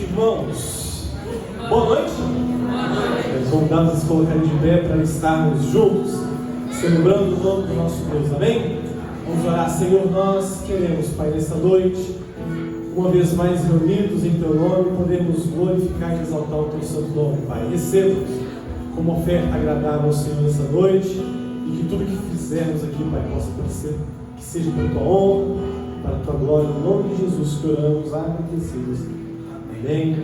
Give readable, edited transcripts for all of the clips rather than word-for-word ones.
Irmãos, boa noite. Nós convidamos a se colocarem de pé para estarmos juntos, celebrando o nome do nosso Deus, amém? Vamos orar. Senhor, nós queremos, Pai, nessa noite, uma vez mais reunidos em Teu nome, podermos glorificar e exaltar o Teu santo nome, Pai. Receba como oferta agradável ao Senhor nessa noite, e que tudo que fizermos aqui, Pai, possa parecer que seja para a Tua honra, para a Tua glória, no nome de Jesus que oramos, agradecidos. Amém.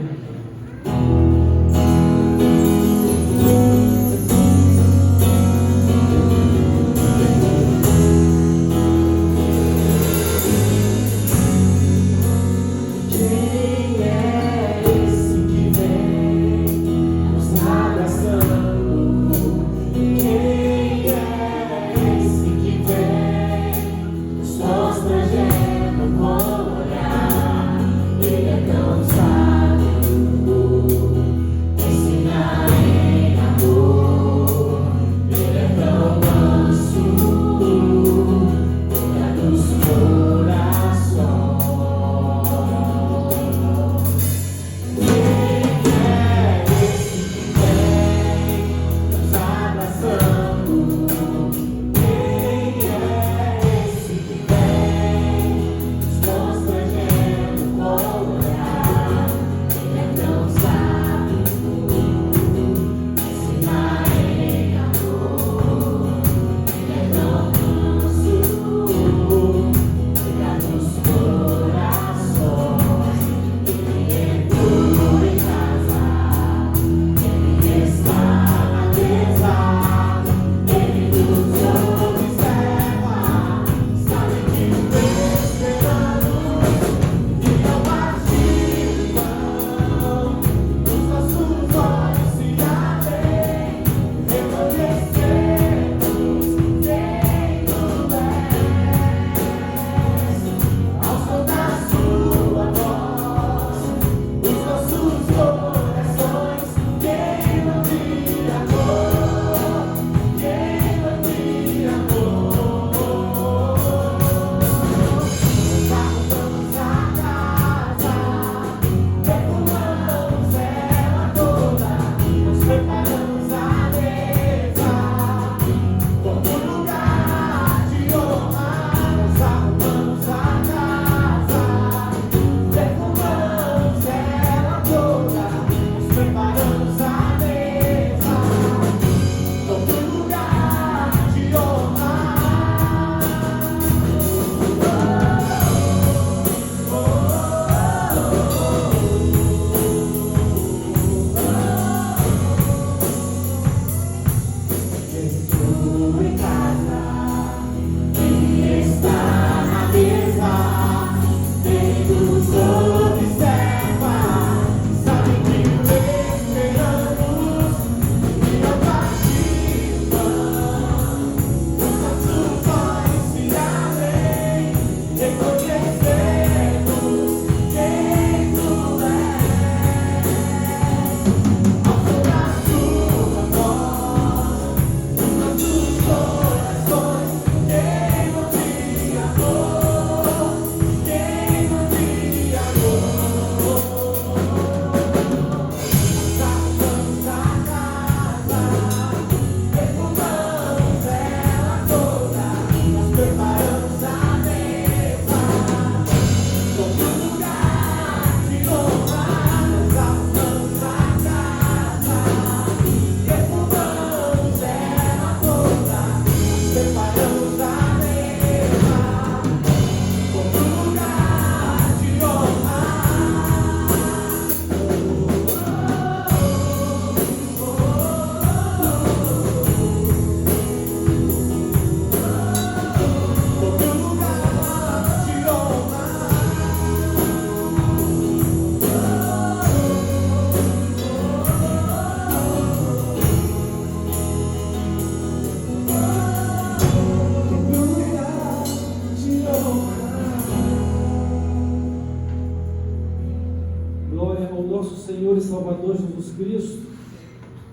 Senhor e Salvador Jesus Cristo,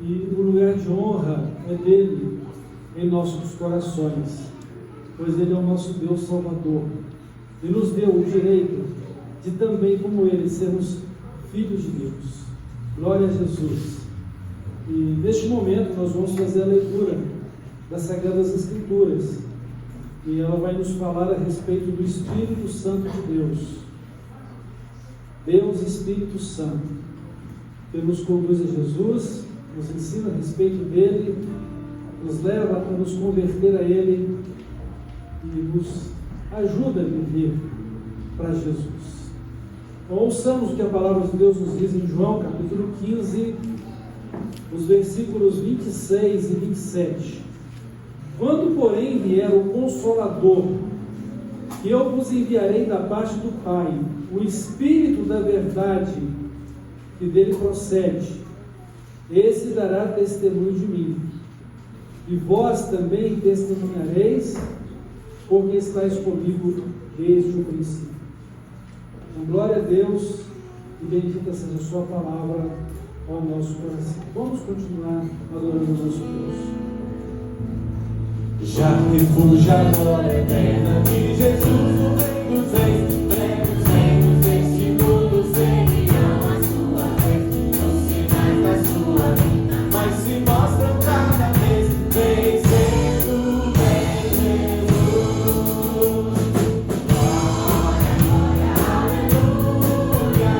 e o lugar de honra é dele em nossos corações, pois ele é o nosso Deus Salvador e nos deu o direito de também, como ele, sermos Filho de Deus. Glória a Jesus. E neste momento nós vamos fazer a leitura das Sagradas Escrituras. E ela vai nos falar a respeito do Espírito Santo de Deus. Deus Espírito Santo, que nos conduz a Jesus, nos ensina a respeito dele, nos leva a nos converter a ele e nos ajuda a viver para Jesus. Então, ouçamos o que a palavra de Deus nos diz em João capítulo 15, os versículos 26 e 27. Quando, porém, vier o Consolador, que eu vos enviarei da parte do Pai, o Espírito da verdade, que dele procede, esse dará testemunho de mim. E vós também testemunhareis, porque estáis comigo desde o princípio. Então, glória a Deus e bendita seja a sua palavra ao nosso coração. Vamos continuar adorando o nosso Deus. Já refúgio a glória eterna de Jesus, o Rei dos Reis, os reinos deste mundo seguirão a sua vez, os sinais da sua vida, mas se mostram cada vez, vencendo, vem Jesus. Glória, glória, aleluia,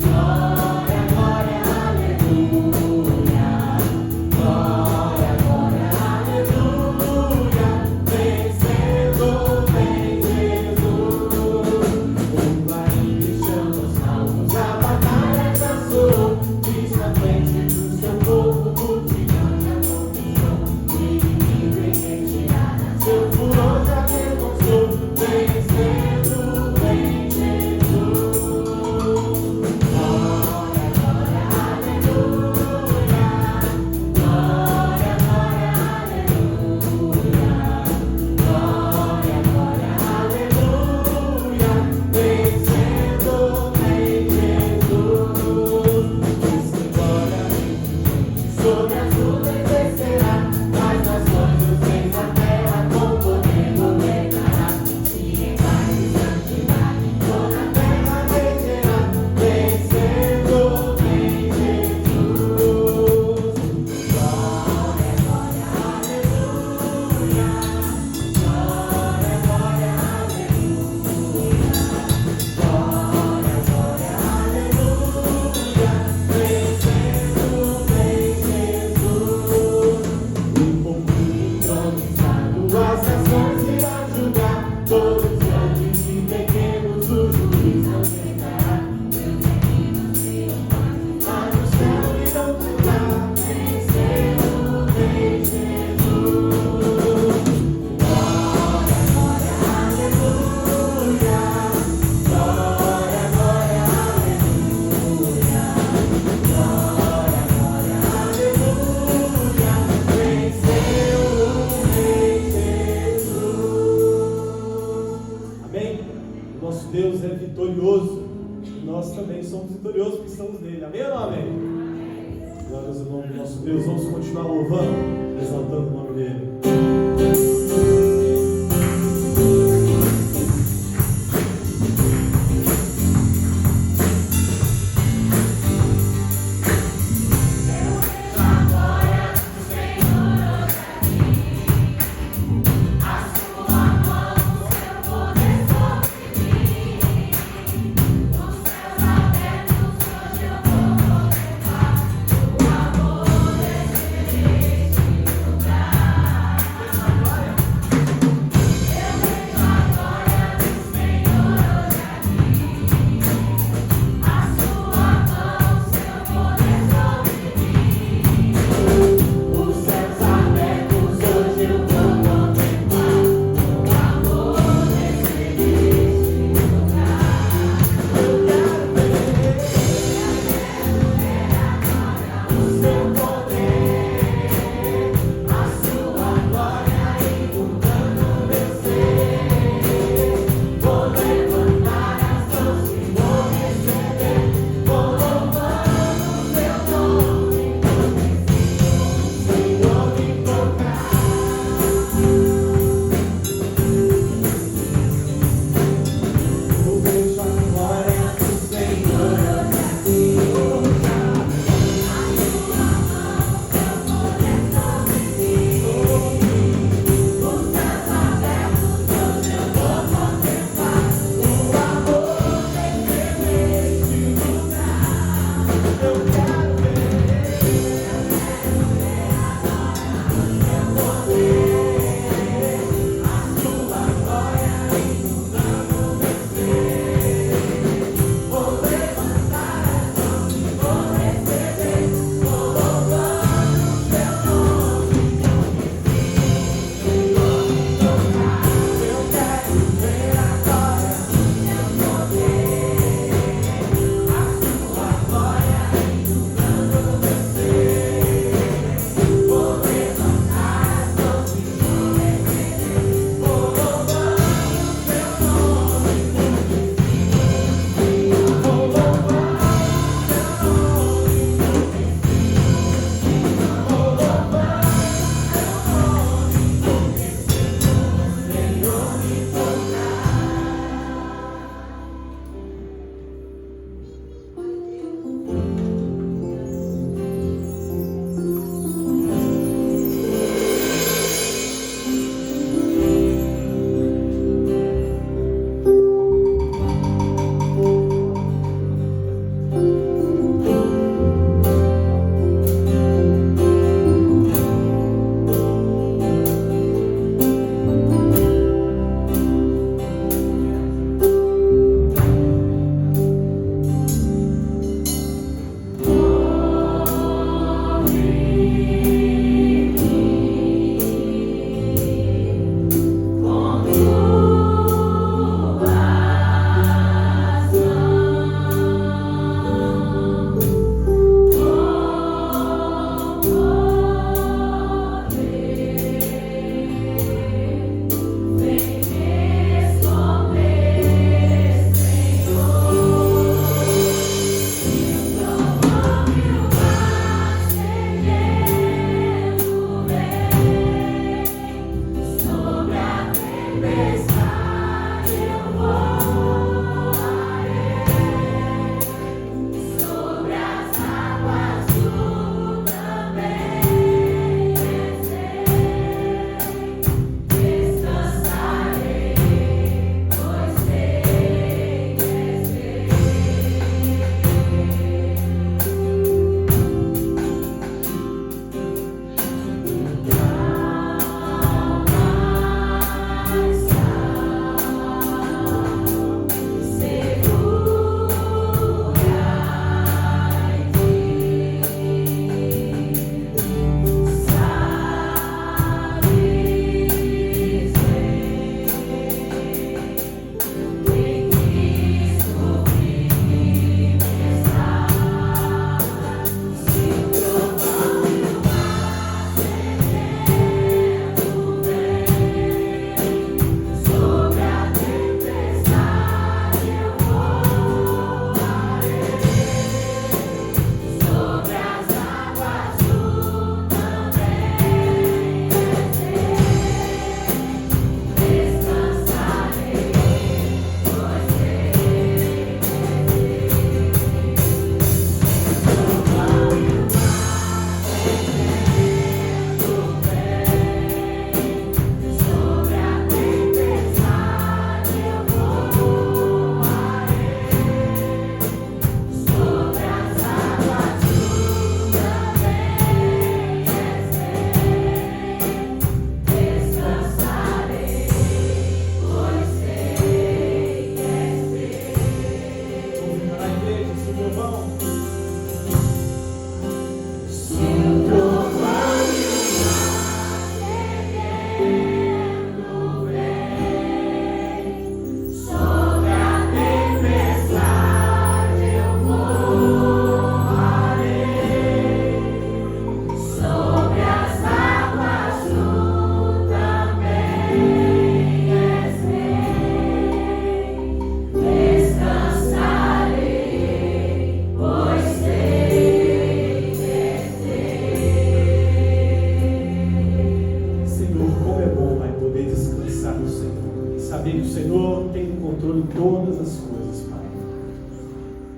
glória, glória, aleluia, glória, glória, aleluia. Vencendo, vem Jesus. O barriga chama os salvos, a batalha cansou. Diz na frente do seu povo, multidão já conquistou. O inimigo em retirada, seu furor já demonstrou. Vencendo, vem Jesus. Glória, glória, aleluia. Glória, glória, aleluia. Glória, glória, aleluia, vencendo, vem Jesus. Diz glória, sobre as nuvens descerá, das nações os reis da terra com poder governará. Se em paz e santidade toda a terra regerá, vencendo, vem Jesus. Glória, glória, aleluia. Glória, glória, aleluia. Glória, glória, aleluia. Vencendo, vem Jesus. O povo entronizado, as nações irá julgar. Todos grandes e pequenos, o juiz aumentará. Pequeninos e humanos, lá no céu irão cantar. Vencendo, vem Jesus. Glória, glória, aleluia. Glória, glória, aleluia. Glória, glória, aleluia. Venceu, vem Jesus. Amém? O nosso Deus é vitorioso. E nós também somos vitoriosos porque estamos nele. Amém ou não amém? Glórias ao nome do nosso Deus. Vamos continuar louvando, exaltando o nome dele. Amor desse lugar.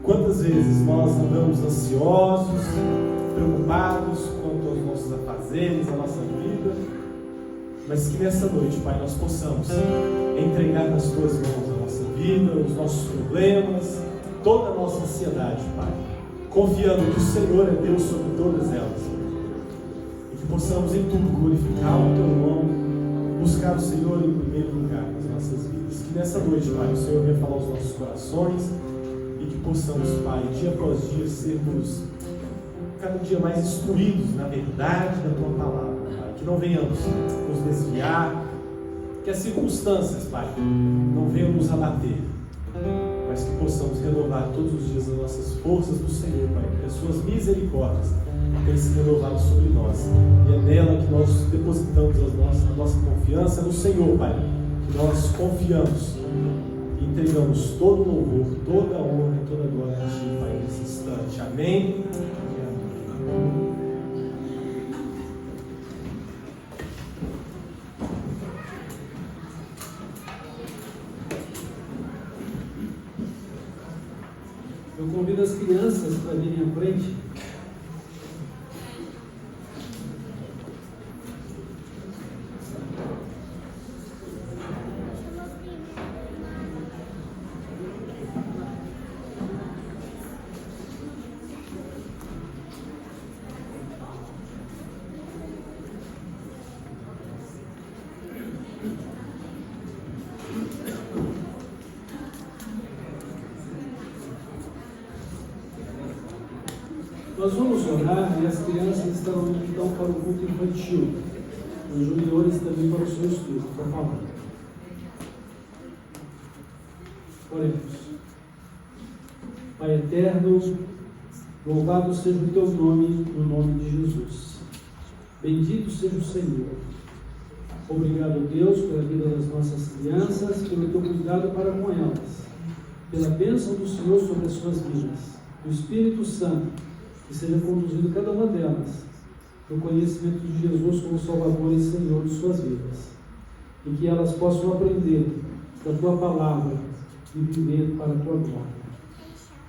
Quantas vezes nós andamos ansiosos, preocupados quanto aos nossos afazeres, a nossa vida, mas que nessa noite, Pai, nós possamos entregar nas Tuas mãos a nossa vida, os nossos problemas, toda a nossa ansiedade, Pai, confiando que o Senhor é Deus sobre todas elas, e que possamos em tudo glorificar o Teu nome, buscar o Senhor em primeiro lugar nas nossas vidas. Que nessa noite, Pai, o Senhor venha falar aos nossos corações e que possamos, Pai, dia após dia, sermos cada dia mais instruídos na verdade da Tua palavra, Pai. Que não venhamos nos desviar, que as circunstâncias, Pai, não venham nos abater, mas que possamos renovar todos os dias as nossas forças do Senhor, Pai, que as Suas misericórdias tenham se renovado sobre nós, e é nela que nós depositamos a nossa confiança no Senhor, Pai, que nós confiamos e entregamos todo o louvor, toda a honra e toda a glória a Ti, Pai, nesse instante. Amém. Eu convido as crianças para virem à frente. Nós vamos orar e as crianças estarão então para o culto infantil, os juniores também para o seu estudo, por favor. Oremos. Pai eterno, louvado seja o Teu nome, no nome de Jesus. Bendito seja o Senhor. Obrigado, Deus, pela vida das nossas crianças, pelo Teu cuidado para com elas, pela bênção do Senhor sobre as suas vidas, do Espírito Santo, que seja conduzido cada uma delas no conhecimento de Jesus como Salvador e Senhor de suas vidas, e que elas possam aprender da Tua palavra e viver para a Tua glória.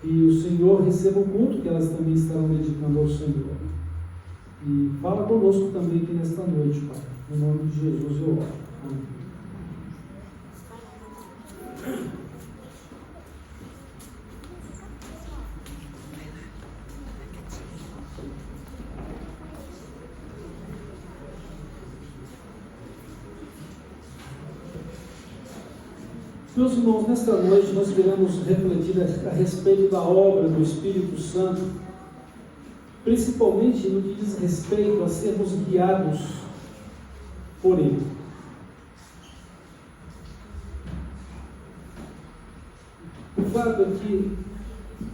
E o Senhor receba o culto que elas também estarão dedicando ao Senhor. E fala conosco também aqui nesta noite, Pai. Em nome de Jesus eu oro. Amém. Meus irmãos, nesta noite nós queremos refletir a respeito da obra do Espírito Santo, principalmente no que diz respeito a sermos guiados por Ele. O fato é que,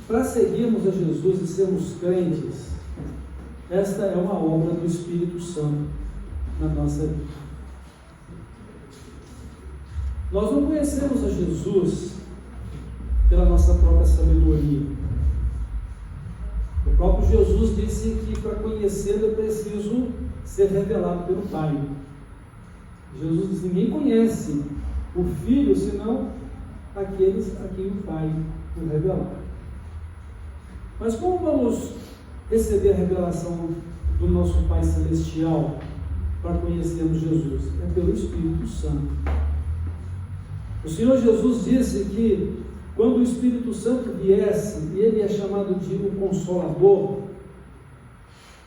para seguirmos a Jesus e sermos crentes, esta é uma obra do Espírito Santo na nossa vida. Nós não conhecemos a Jesus pela nossa própria sabedoria. O próprio Jesus disse que para conhecê-lo é preciso ser revelado pelo Pai. Jesus disse: ninguém conhece o Filho senão aqueles a quem o Pai o revelar. Mas como vamos receber a revelação do nosso Pai Celestial para conhecermos Jesus? É pelo Espírito Santo. O Senhor Jesus disse que quando o Espírito Santo viesse, e Ele é chamado de o Consolador,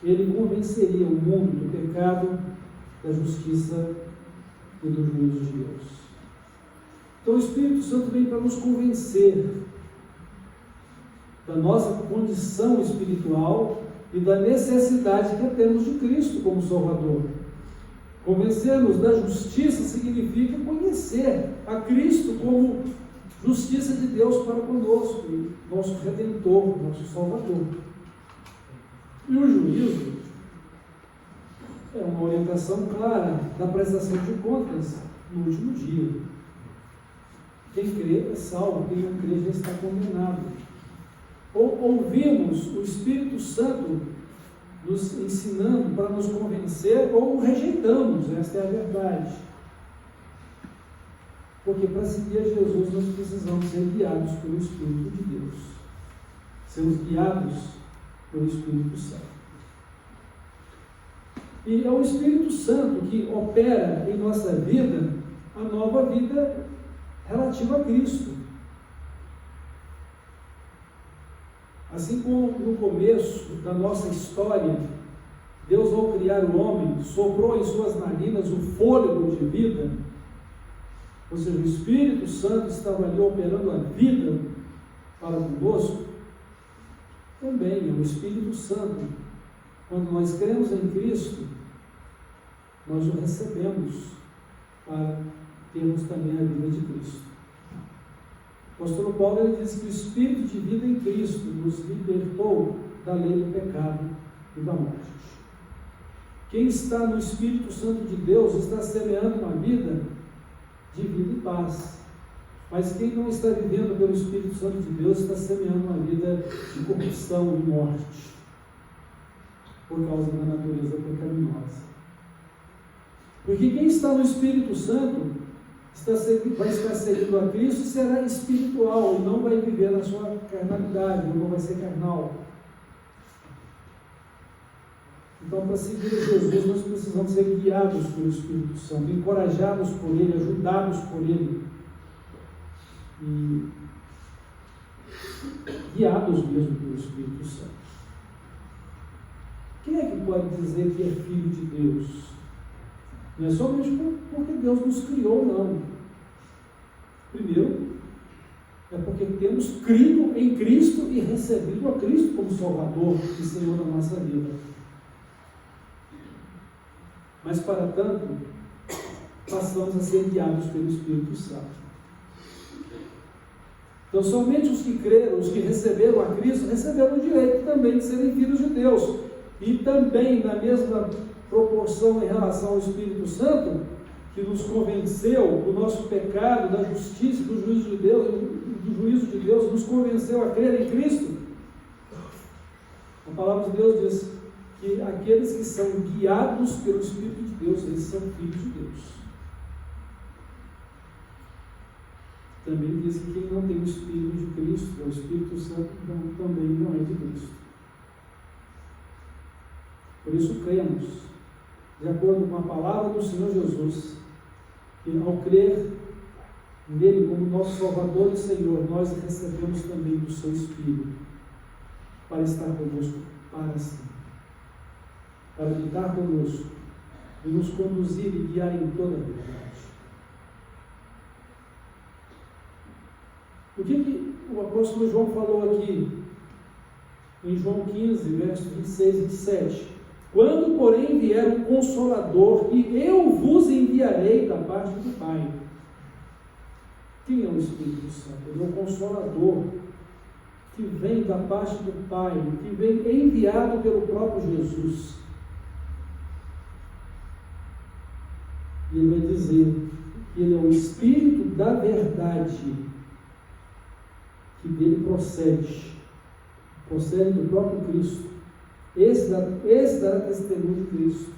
Ele convenceria o mundo do pecado, da justiça e do juízo de Deus. Então o Espírito Santo vem para nos convencer da nossa condição espiritual e da necessidade que temos de Cristo como Salvador. Convencer-nos da justiça significa conhecer a Cristo como justiça de Deus para conosco, nosso Redentor, nosso Salvador. E o juízo é uma orientação clara da prestação de contas no último dia. Quem crê é salvo, quem não crê já está condenado. Ou ouvimos o Espírito Santo nos ensinando para nos convencer, ou rejeitamos, esta é a verdade. Porque para seguir a Jesus nós precisamos ser guiados pelo Espírito de Deus. sermos guiados pelo Espírito Santo. E é o Espírito Santo que opera em nossa vida a nova vida relativa a Cristo. Assim como no começo da nossa história, Deus, ao criar o homem, soprou em suas narinas o fôlego de vida, ou seja, o Espírito Santo estava ali operando a vida para conosco, também é o Espírito Santo. Quando nós cremos em Cristo, nós o recebemos para termos também a vida de Cristo. O apóstolo Paulo ele diz que o Espírito de vida em Cristo nos libertou da lei do pecado e da morte. Quem está no Espírito Santo de Deus está semeando uma vida de vida e paz. Mas quem não está vivendo pelo Espírito Santo de Deus está semeando uma vida de corrupção e morte, por causa da natureza pecaminosa. Porque quem está no Espírito Santo vai estar seguindo a Cristo e será espiritual, e não vai viver na sua carnalidade, não vai ser carnal. Então, para seguir Jesus, nós precisamos ser guiados pelo Espírito Santo, encorajados por Ele, ajudados por Ele, e guiados mesmo pelo Espírito Santo. Quem é que pode dizer que é filho de Deus? Não é somente porque Deus nos criou, não. Primeiro, é porque temos crido em Cristo e recebido a Cristo como Salvador e Senhor da nossa vida. Mas, para tanto, passamos a ser guiados pelo Espírito Santo. Então, somente os que creram, os que receberam a Cristo, receberam o direito também de serem filhos de Deus. E também, na mesma proporção em relação ao Espírito Santo, que nos convenceu do nosso pecado, da justiça, do juízo de Deus, nos convenceu a crer em Cristo. A palavra de Deus diz que aqueles que são guiados pelo Espírito de Deus, eles são filhos de Deus. Também diz que quem não tem o Espírito de Cristo, é o Espírito Santo, também não é de Cristo. Por isso cremos, de acordo com a palavra do Senhor Jesus, e ao crer nele como nosso Salvador e Senhor, nós recebemos também do seu Espírito, para estar conosco para sempre, para habitar conosco e nos conduzir e guiar em toda a verdade. O que o apóstolo João falou aqui, em João 15, versos 26 e 27? Quando, porém, vier o Consolador, e eu vos enviarei da parte do Pai. Quem é o Espírito Santo? Ele é o Consolador, que vem da parte do Pai, que vem enviado pelo próprio Jesus. E ele vai dizer que ele é o Espírito da verdade, que dele procede do próprio Cristo. Esse dará testemunho de Cristo.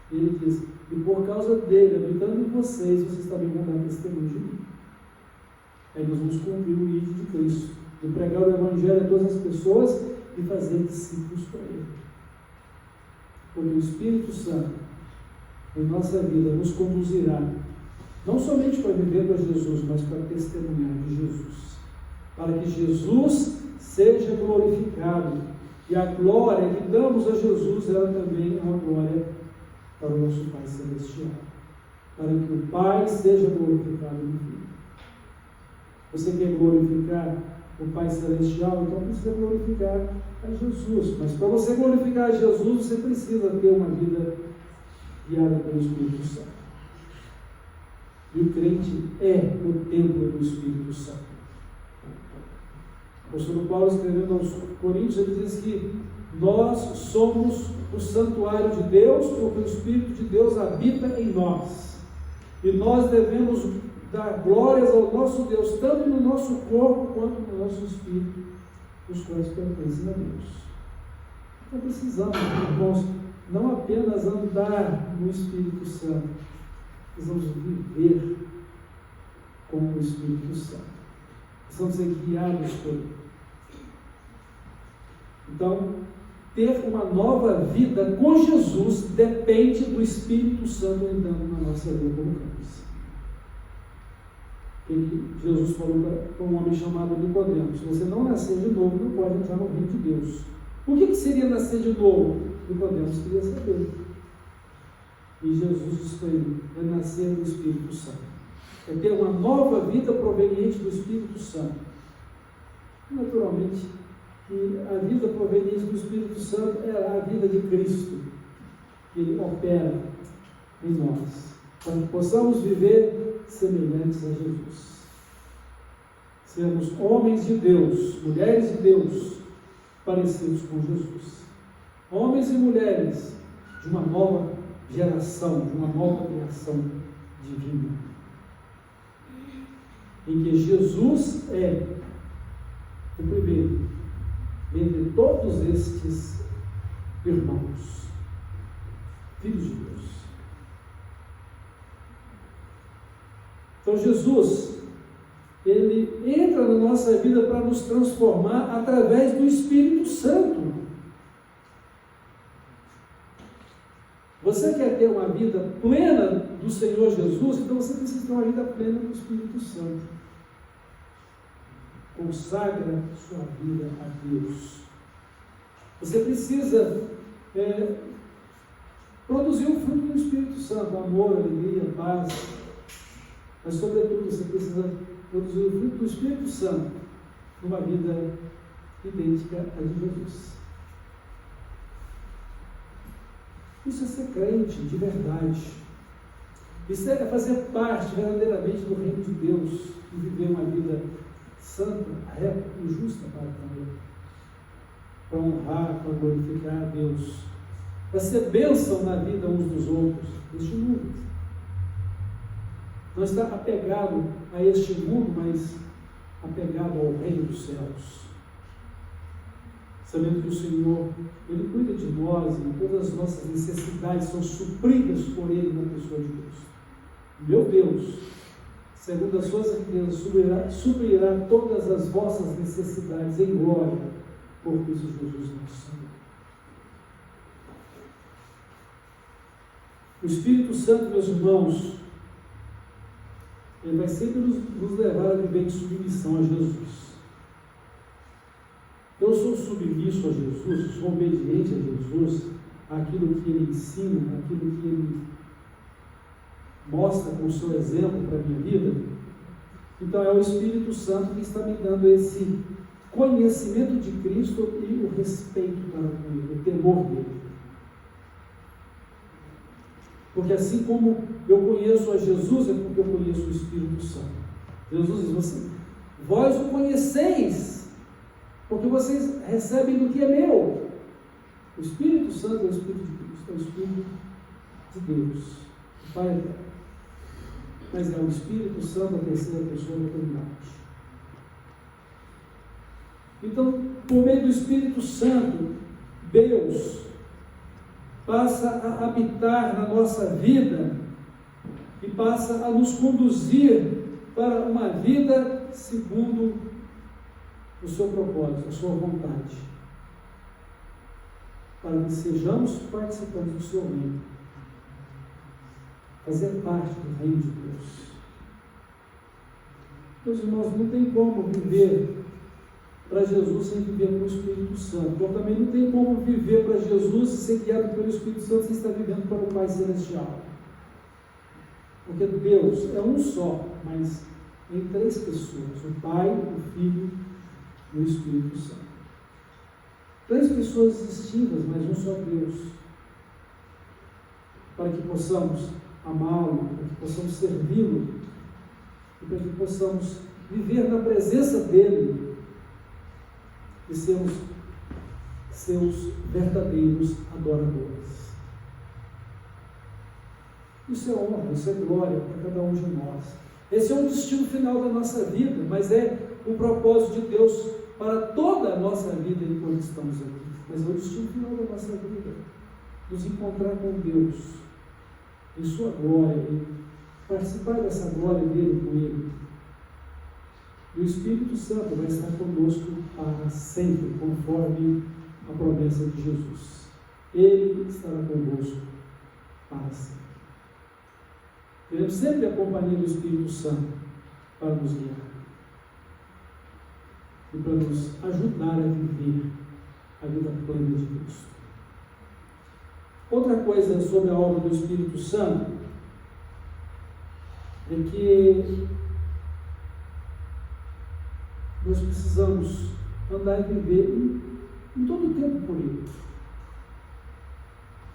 Ele diz, e por causa dele, habitando em vocês também vão dar testemunho de mim. Aí nós vamos cumprir o ídolo de Cristo, de pregar o Evangelho a todas as pessoas e fazer discípulos para ele. Porque o Espírito Santo, em nossa vida, nos conduzirá, não somente para viver para Jesus, mas para testemunhar de Jesus. Para que Jesus seja glorificado. E a glória que damos a Jesus, ela também é uma glória para o nosso Pai Celestial. Para que o Pai seja glorificado no Filho. Você quer glorificar o Pai Celestial? Então precisa glorificar a Jesus. Mas para você glorificar a Jesus, você precisa ter uma vida guiada pelo Espírito Santo. E o crente é o templo do Espírito Santo. O apóstolo Paulo, escrevendo aos Coríntios, ele diz que nós somos o santuário de Deus, porque o Espírito de Deus habita em nós. E nós devemos dar glórias ao nosso Deus, tanto no nosso corpo quanto no nosso espírito, os quais pertencem a Deus. Então precisamos, irmãos, não apenas andar no Espírito Santo, precisamos viver com o Espírito Santo. Precisamos ser guiados por ele. Então, ter uma nova vida com Jesus depende do Espírito Santo entrando na nossa vida como crentes. Jesus falou para um homem chamado Nicodemo: se você não nascer de novo, não pode entrar no reino de Deus. O que seria nascer de novo? Nicodemo queria saber. E Jesus disse para ele: é nascer do Espírito Santo. É ter uma nova vida proveniente do Espírito Santo. Naturalmente, que a vida proveniente do Espírito Santo é a vida de Cristo, que Ele opera em nós, para que possamos viver semelhantes a Jesus. Sermos homens de Deus, mulheres de Deus, parecidos com Jesus. Homens e mulheres de uma nova geração, de uma nova criação divina, em que Jesus é o primeiro entre todos estes irmãos, filhos de Deus. Então Jesus, Ele entra na nossa vida para nos transformar através do Espírito Santo. Você quer ter uma vida plena do Senhor Jesus? Então você precisa ter uma vida plena do Espírito Santo. Consagra sua vida a Deus. Você precisa produzir o fruto do Espírito Santo: amor, alegria, paz. Mas, sobretudo, você precisa produzir o fruto do Espírito Santo numa vida idêntica a de Jesus. Isso é ser crente de verdade. Isso é fazer parte verdadeiramente do reino de Deus e viver uma vida santa, reta e justa para Ele, para honrar, para glorificar a Deus, para ser bênção na vida uns dos outros, neste mundo. Não está apegado a este mundo, mas apegado ao reino dos céus. Sabendo que o Senhor, Ele cuida de nós e todas as nossas necessidades são supridas por Ele na pessoa de Deus. Meu Deus, segundo as suas riquezas, suprirá todas as vossas necessidades em glória por Cristo Jesus nosso Senhor. O Espírito Santo, meus irmãos, Ele vai sempre nos levar a viver em submissão a Jesus. Eu sou submisso a Jesus, sou obediente a Jesus, àquilo que Ele ensina, àquilo que Ele mostra com o seu exemplo para a minha vida. Então é o Espírito Santo que está me dando esse conhecimento de Cristo e o respeito para com Ele, o temor dele. Porque assim como eu conheço a Jesus, é porque eu conheço o Espírito Santo. Jesus diz assim: vós o conheceis, porque vocês recebem do que é meu. O Espírito Santo é o Espírito de Cristo, é o Espírito de Deus, o Pai eterno. Mas é o Espírito Santo a terceira pessoa da Trindade. Então, por meio do Espírito Santo, Deus passa a habitar na nossa vida e passa a nos conduzir para uma vida segundo o seu propósito, a sua vontade, para que sejamos participantes do seu reino, fazer parte do reino de Deus. Meus irmãos, não tem como viver para Jesus sem viver com o Espírito Santo. Eu também não tem como viver para Jesus e ser guiado pelo Espírito Santo sem estar vivendo para o Pai Celestial. Porque Deus é um só, mas em três pessoas: o Pai, o Filho e o Espírito Santo. Três pessoas distintas, mas um só Deus. Para que possamos amá-lo, para que possamos servi-lo e para que possamos viver na presença dele e sermos seus verdadeiros adoradores. Isso é honra, isso é glória para cada um de nós. Esse é o destino final da nossa vida, mas é o propósito de Deus para toda a nossa vida enquanto estamos aqui. Mas é o destino final da nossa vida, nos encontrar com Deus em sua glória e participar dessa glória dele com ele. E o Espírito Santo vai estar conosco para sempre, conforme a promessa de Jesus: Ele estará convosco para sempre. Teremos sempre a companhia do Espírito Santo para nos guiar e para nos ajudar a viver a vida plena de Cristo. Outra coisa sobre a obra do Espírito Santo é que nós precisamos andar e viver em todo o tempo por Ele.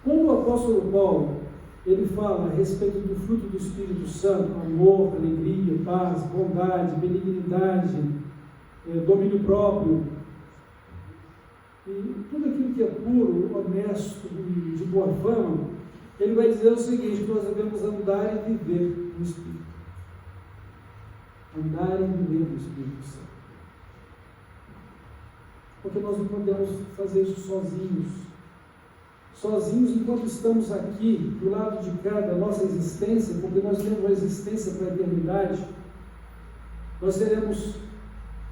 Quando o apóstolo Paulo ele fala a respeito do fruto do Espírito Santo: amor, alegria, paz, bondade, benignidade, domínio próprio, e tudo aquilo que é puro, honesto e de boa fama, ele vai dizer o seguinte: nós devemos andar e viver no Espírito. Andar e viver no Espírito Santo. Porque nós não podemos fazer isso sozinhos. Sozinhos, enquanto estamos aqui, do lado de cá da nossa existência, porque nós temos uma existência para a eternidade, nós seremos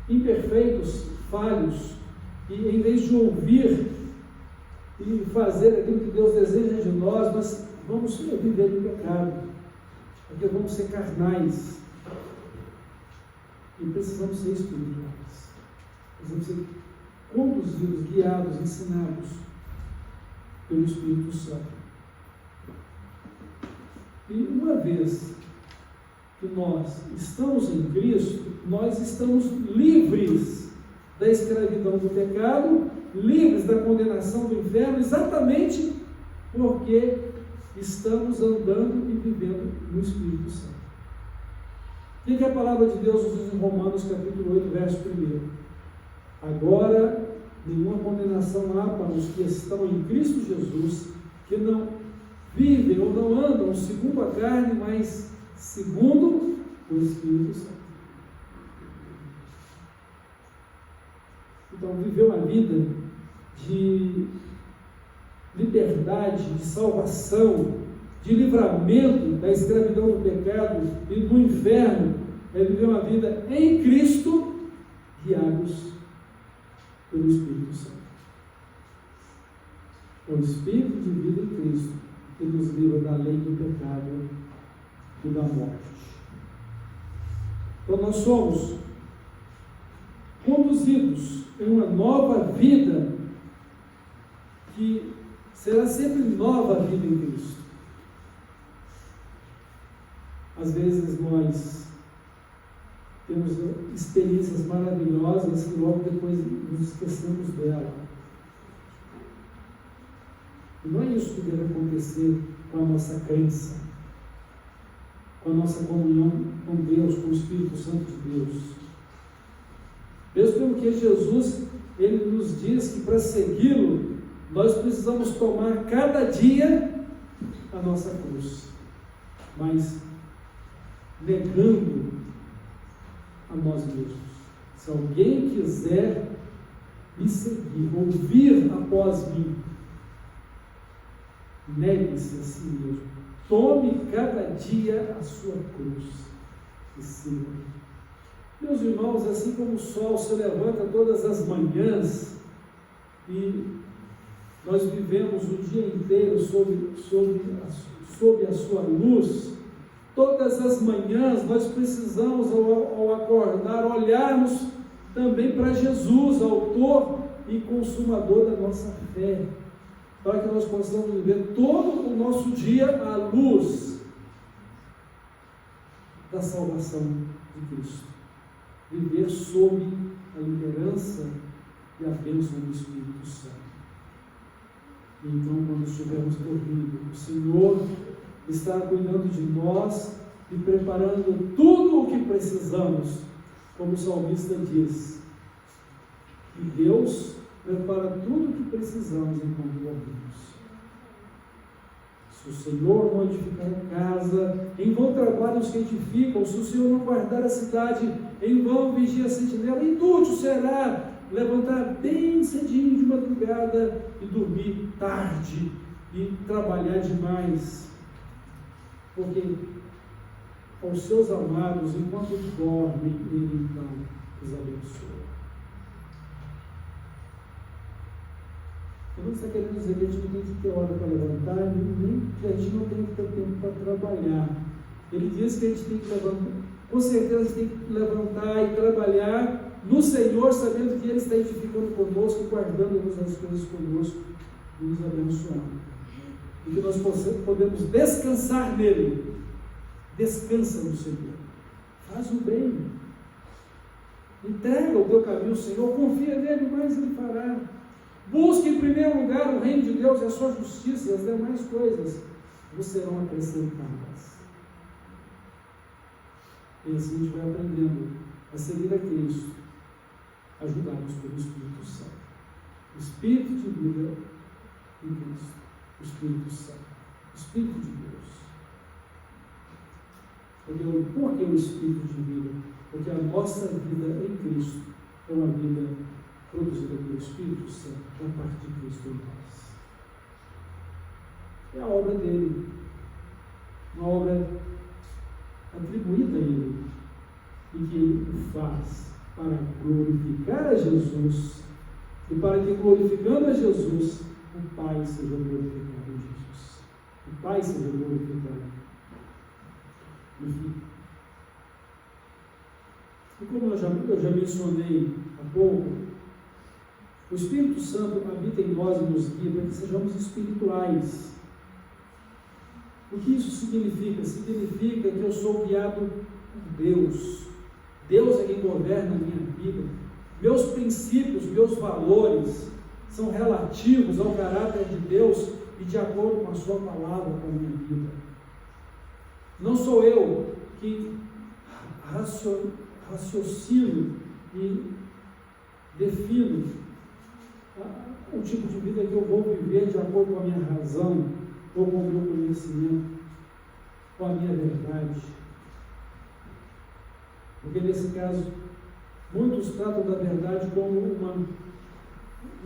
imperfeitos, falhos, e em vez de ouvir e fazer aquilo que Deus deseja de nós, nós vamos viver no pecado, porque vamos ser carnais, e precisamos ser espirituais, precisamos ser conduzidos, guiados, ensinados pelo Espírito Santo. E uma vez que nós estamos em Cristo, nós estamos livres da escravidão do pecado, livres da condenação do inferno, exatamente porque estamos andando e vivendo no Espírito Santo. O que a palavra de Deus nos diz em Romanos capítulo 8, verso 1? Agora, nenhuma condenação há para os que estão em Cristo Jesus, que não vivem ou não andam segundo a carne, mas segundo o Espírito Santo. Então, viver uma vida de liberdade, de salvação, de livramento da escravidão do pecado e do inferno, é viver uma vida em Cristo, guiados pelo Espírito Santo. É o Espírito de vida em Cristo que nos livra da lei do pecado e da morte. Então nós somos conduzidos em uma nova vida, que será sempre nova a vida em Cristo. Às vezes nós temos experiências maravilhosas e logo depois nos esquecemos dela. E não é isso que deve acontecer com a nossa crença, com a nossa comunhão com Deus, com o Espírito Santo de Deus. Mesmo porque Jesus, ele nos diz que para segui-lo, nós precisamos tomar cada dia a nossa cruz, mas negando a nós mesmos. Se alguém quiser me seguir, ou vir após mim, negue-se a si mesmo, tome cada dia a sua cruz e siga. Meus irmãos, assim como o sol se levanta todas as manhãs e nós vivemos o dia inteiro sob a sua luz, todas as manhãs nós precisamos, ao acordar, olharmos também para Jesus, autor e consumador da nossa fé, para que nós possamos viver todo o nosso dia à luz da salvação de Cristo. Viver sob a liderança e a bênção do Espírito Santo. Então, quando estivermos dormindo, o Senhor está cuidando de nós e preparando tudo o que precisamos, como o salmista diz. E Deus prepara tudo o que precisamos enquanto dormimos. Se o Senhor não edificar a casa, em vão trabalham os que edificam. Se o Senhor não guardar a cidade, em vão vigia a sentinela. Inútil será levantar bem cedinho de madrugada e dormir tarde e trabalhar demais, porque aos seus amados, enquanto dormem, Ele então os abençoa. Eu não está querendo dizer que a gente não tem que ter hora para levantar, nem que a gente não tem que ter tempo para trabalhar. Ele diz que a gente tem que levantar, com certeza a gente tem que levantar e trabalhar no Senhor, sabendo que Ele está edificando conosco, guardando-nos as coisas conosco, e nos abençoando. E que nós podemos descansar nele. Descansa no Senhor. Faz o bem. Entrega o teu caminho ao Senhor, confia nele, mas Ele fará. Busque em primeiro lugar o reino de Deus e a sua justiça, e as demais coisas vos serão acrescentadas. E assim a gente vai aprendendo a seguir a Cristo, ajudados pelo Espírito Santo. O Espírito de vida em Cristo, o Espírito Santo, o Espírito de Deus. Por que o Espírito de vida? Porque a nossa vida em Cristo é uma vida produzida pelo Espírito Santo, da parte de Cristo em nós. É a obra dele, uma obra atribuída a ele, e que ele o faz para glorificar a Jesus, e para que, glorificando a Jesus, o Pai seja glorificado em Jesus. O Pai seja glorificado no Filho. E como eu já mencionei há pouco, o Espírito Santo habita em nós e nos guia para que sejamos espirituais. O que isso significa? Significa que eu sou guiado por Deus. Deus é quem governa a minha vida. Meus princípios, meus valores são relativos ao caráter de Deus e de acordo com a sua palavra para a minha vida. Não sou eu que raciocino e defino o tipo de vida que eu vou viver de acordo com a minha razão, ou com o meu conhecimento, com a minha verdade. Porque nesse caso, muitos tratam da verdade como uma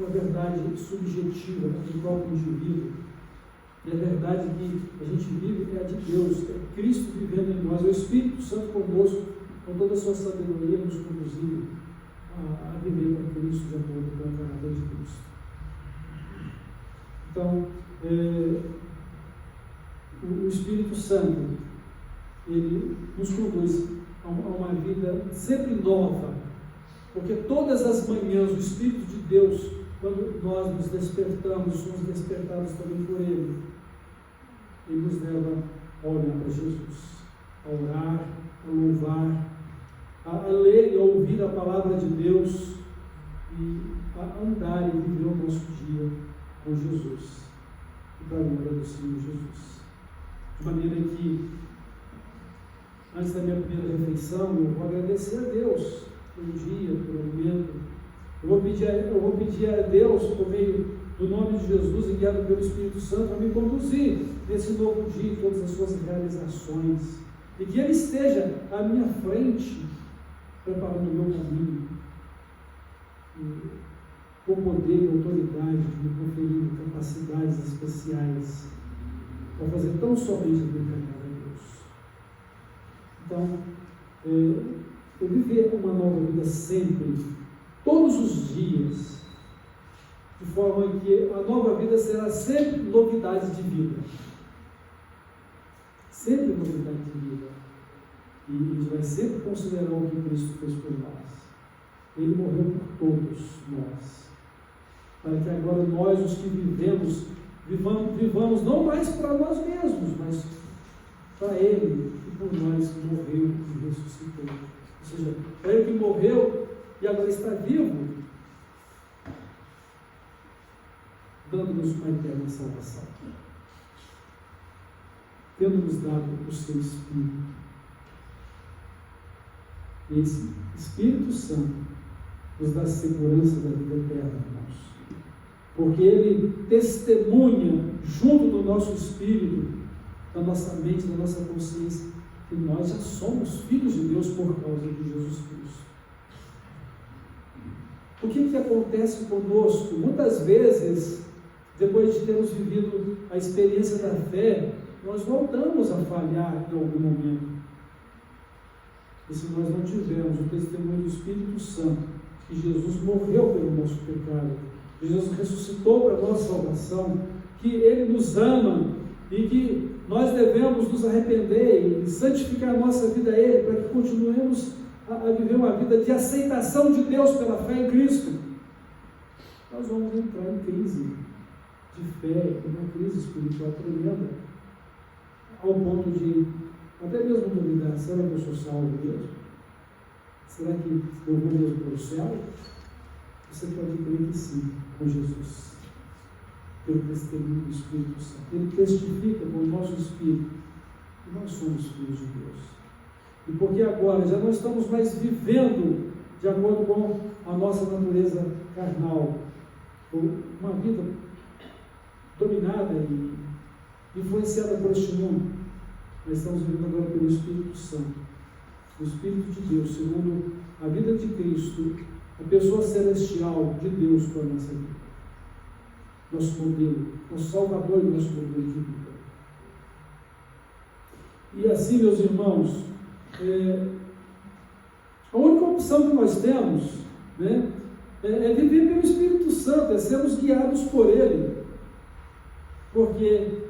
verdade subjetiva do próprio indivíduo. E a verdade que a gente vive é a de Deus, é Cristo vivendo em nós, é o Espírito Santo conosco, com toda a sua sabedoria, nos conduzindo a viver com Cristo de acordo com o caráter de Cristo. Então, o Espírito Santo, ele nos conduz a uma vida sempre nova, porque todas as manhãs o Espírito de Deus, quando nós nos despertamos, somos despertados também por Ele nos leva a olhar para Jesus, a orar, a louvar, a ler e a ouvir a palavra de Deus e a andar e viver o nosso dia com Jesus e para a glória do Senhor Jesus. De maneira que, antes da minha primeira refeição, eu vou agradecer a Deus pelo dia, pelo alimento. Eu vou pedir a Deus, por meio do nome de Jesus e guiado pelo Espírito Santo, a me conduzir nesse novo dia, todas as suas realizações, e que Ele esteja à minha frente, preparando o meu caminho, com poder e autoridade, me conferindo capacidades especiais para fazer tão somente aquilo que agrada a Deus. Então, eu viver uma nova vida sempre, todos os dias, de forma que a nova vida será sempre novidade de vida. Sempre novidade de vida. E a gente vai sempre considerar o que Cristo fez por nós. Ele morreu por todos nós. Para que agora nós, os que vivamos não mais para nós mesmos, mas para Ele, que por nós morreu e ressuscitou. Ou seja, para Ele que morreu e agora está vivo, dando-nos uma eterna salvação, tendo-nos dado o seu Espírito. Esse Espírito Santo nos dá a segurança da vida eterna, irmãos, porque Ele testemunha junto do nosso espírito, da nossa mente, da nossa consciência, que nós já somos filhos de Deus por causa de Jesus Cristo. O que acontece conosco? Muitas vezes, depois de termos vivido a experiência da fé, nós voltamos a falhar em algum momento. E se nós não tivermos o testemunho do Espírito Santo, que Jesus morreu pelo nosso pecado, Jesus ressuscitou para a nossa salvação, que Ele nos ama e que nós devemos nos arrepender e santificar a nossa vida a Ele, para que continuemos a viver uma vida de aceitação de Deus pela fé em Cristo, nós vamos entrar em crise de fé, uma crise espiritual tremenda, ao ponto de até mesmo duvidar: será que eu sou salvo mesmo? Será que eu vou mesmo para o céu? Você pode crer que sim, com Jesus, pelo testemunho do Espírito Santo. Ele testifica com o nosso Espírito que nós somos filhos de Deus. E porque agora já não estamos mais vivendo de acordo com a nossa natureza carnal, ou uma vida dominada e influenciada por este mundo, nós estamos vivendo agora pelo Espírito Santo, o Espírito de Deus, segundo a vida de Cristo, a pessoa celestial de Deus para a nossa vida, nosso modelo, nosso Salvador e nosso modelo de vida. E assim, meus irmãos, a única opção que nós temos, né, é viver pelo Espírito Santo, é sermos guiados por Ele, porque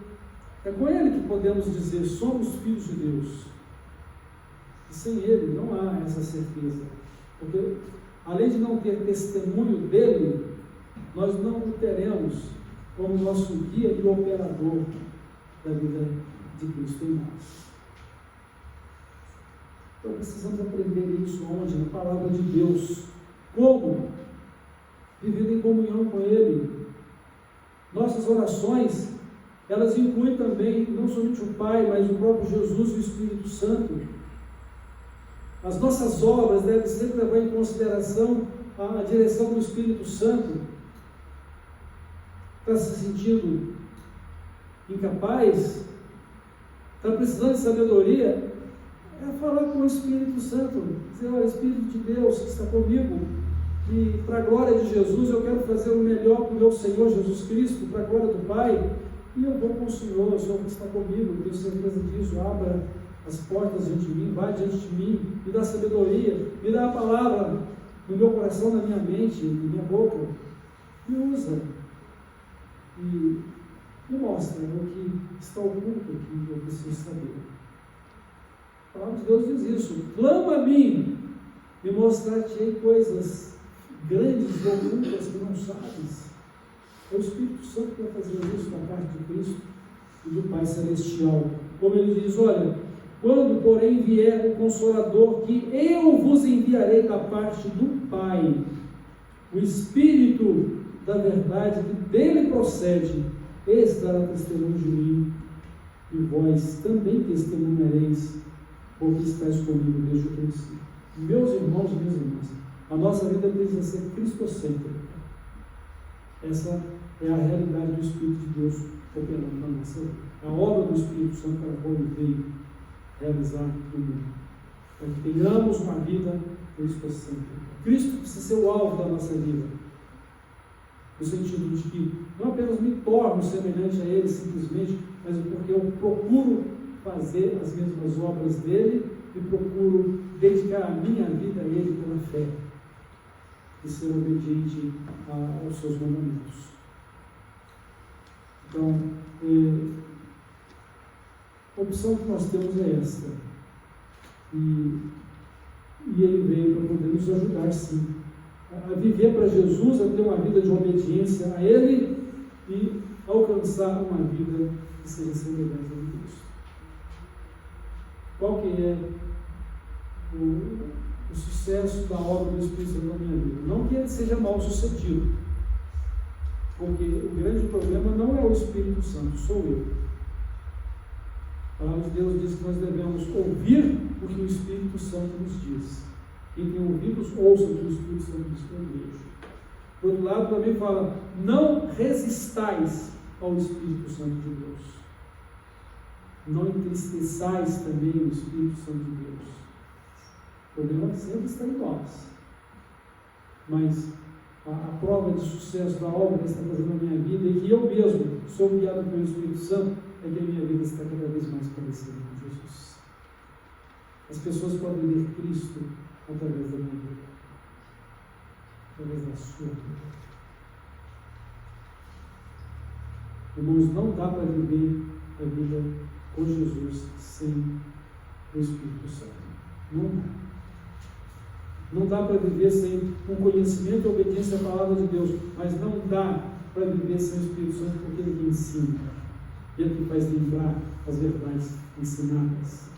é com Ele que podemos dizer: somos filhos de Deus. E sem Ele não há essa certeza, porque além de não ter testemunho dEle, nós não o teremos como nosso guia e operador da vida de Cristo em nós. Então precisamos aprender isso onde? Na palavra de Deus. Como? Vivendo em comunhão com Ele. Nossas orações, elas incluem também não somente o Pai, mas o próprio Jesus e o Espírito Santo. As nossas obras devem sempre levar em consideração a direção do Espírito Santo. Está se sentindo incapaz? Está precisando de sabedoria? É falar com o Espírito Santo, dizer: olha, Espírito de Deus que está comigo, e para a glória de Jesus eu quero fazer o melhor para o meu Senhor Jesus Cristo, para a glória do Pai, e eu vou com o Senhor que está comigo, tenho certeza disso. Abra as portas diante de mim, vai diante de mim, me dá sabedoria, me dá a palavra no meu coração, na minha mente, na minha boca, me usa e me mostra o que está oculto aqui, eu preciso saber. A palavra de Deus diz isso: clama a mim, me mostrar-te-ei coisas grandes e ocultas que não sabes. É o Espírito Santo que vai fazer isso da parte de Cristo e do Pai Celestial. Como ele diz: olha, quando porém vier o Consolador, que eu vos enviarei da parte do Pai, o Espírito da verdade que dele procede, esse dará testemunho de mim, e vós também testemunhareis, porque estáis comigo desde o princípio. Meus irmãos e minhas irmãs, a nossa vida precisa ser cristocêntrica. Essa é a realidade do Espírito de Deus operando na nossa vida. A obra do Espírito Santo para a qual ele veio realizar no mundo. Para que tenhamos uma vida cristocêntrica. Cristo precisa ser o alvo da nossa vida. No sentido de que não apenas me torno semelhante a Ele simplesmente, mas porque eu procuro fazer as mesmas obras dele e procuro dedicar a minha vida a Ele pela fé e ser obediente aos seus mandamentos. Então, a opção que nós temos é esta. E Ele veio para poder nos ajudar, sim, a viver para Jesus, a ter uma vida de obediência a Ele e alcançar uma vida que seja semelhante a Cristo. Qual que é o sucesso da obra do Espírito Santo na minha vida? Não que ele seja mal sucedido, porque o grande problema não é o Espírito Santo, sou eu. A palavra de Deus diz que nós devemos ouvir o que o Espírito Santo nos diz. Quem tem ouvidos, ouça o que o Espírito Santo diz para a igreja. Por outro lado, também fala: não resistais ao Espírito Santo de Deus. Não entristeçais também o Espírito Santo de Deus. O problema sempre está em nós. Mas a prova de sucesso da obra que está fazendo na minha vida, e que eu mesmo sou guiado pelo Espírito Santo, é que a minha vida está cada vez mais parecida com Jesus. As pessoas podem ver Cristo através da minha vida, através da sua vida. Irmãos, não dá para viver a vida com Jesus sem o Espírito Santo. Não dá. Não dá para viver sem um conhecimento e obediência à palavra de Deus, mas não dá para viver sem o Espírito Santo, porque ele que ensina, ele que faz lembrar as verdades ensinadas,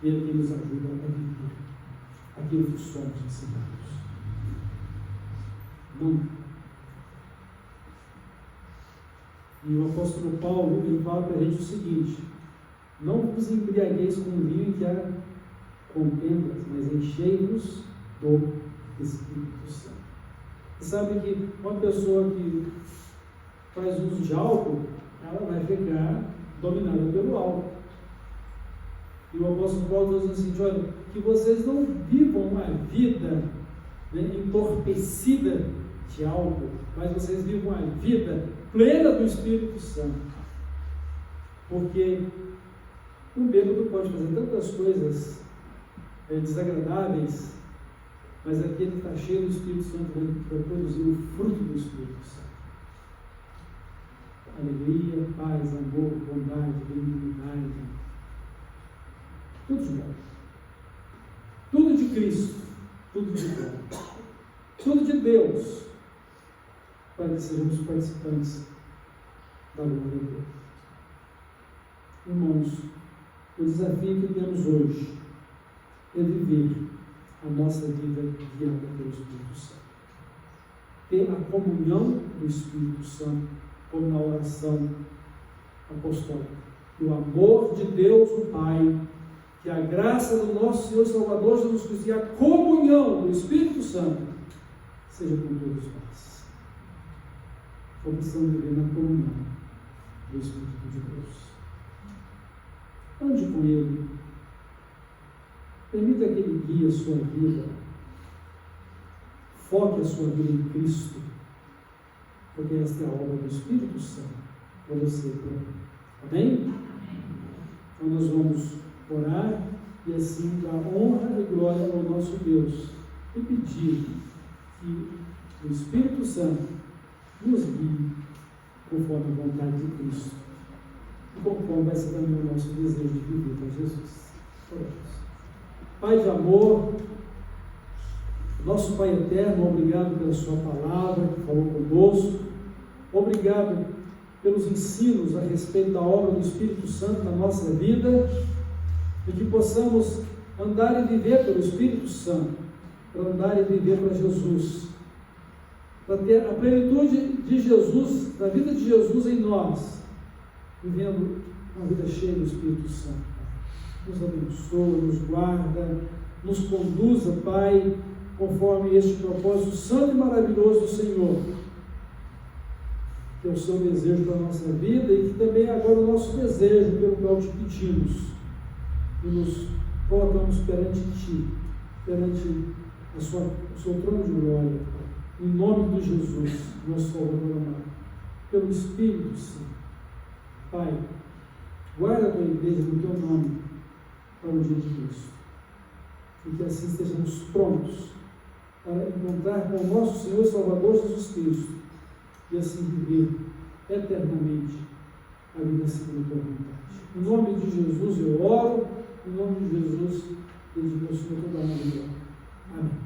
ele que nos ajuda a viver aquilo que somos ensinados. Não. E o apóstolo Paulo, ele fala para a gente o seguinte: não vos embriagueis com vinho em que há contendas, mas enchei-vos do Espírito Santo. Você sabe que uma pessoa que faz uso de álcool, ela vai ficar dominada pelo álcool. E o apóstolo Paulo diz assim: olha, que vocês não vivam uma vida, né, entorpecida de álcool, mas vocês vivam uma vida plena do Espírito Santo. Porque um bêbado pode fazer tantas coisas desagradáveis, mas aquele que está cheio do Espírito Santo vai produzir o fruto do Espírito Santo: alegria, paz, amor, bondade, benignidade, tudo de bom, tudo de Cristo, tudo de bom, tudo de Deus, para que sejamos participantes da glória de Deus. Irmãos, o desafio que temos hoje é viver a nossa vida guiada pelo Espírito Santo. Ter a comunhão do Espírito Santo, como na oração apostólica. Que o amor de Deus, o Pai, que a graça do nosso Senhor Salvador Jesus Cristo e a comunhão do Espírito Santo seja com todos nós. Então precisamos viver na comunhão do Espírito de Deus. Ande com Ele. Permita que Ele guie a sua vida. Foque a sua vida em Cristo. Porque esta é a obra do Espírito Santo para você e para mim. Amém? Então nós vamos orar e assim dar honra e glória ao nosso Deus e pedir que o Espírito Santo nos guie conforme a vontade de Cristo e conforme vai ser também o nosso desejo de viver para Jesus. Oramos. Pai de amor, nosso Pai eterno, obrigado pela sua palavra que falou conosco, obrigado pelos ensinos a respeito da obra do Espírito Santo na nossa vida, e que possamos andar e viver pelo Espírito Santo, para andar e viver para Jesus, para ter a plenitude de Jesus, da vida de Jesus em nós, vivendo uma vida cheia do Espírito Santo. Nos abençoa, nos guarda, nos conduza, Pai, conforme este propósito santo e maravilhoso do Senhor, que é o seu desejo para a nossa vida e que também é agora o nosso desejo pelo qual te pedimos e nos colocamos perante Ti, perante o seu trono de glória, em nome de Jesus, nosso Salvador amado, pelo Espírito Santo. Pai, guarda a Tua igreja no Teu nome para o dia de Cristo, e que assim estejamos prontos para encontrar com o nosso Senhor Salvador Jesus Cristo e assim viver eternamente a vida segundo a Tua vontade. Em nome de Jesus eu oro, em nome de Jesus eu digo ao Senhor toda a honra e glória. Amém.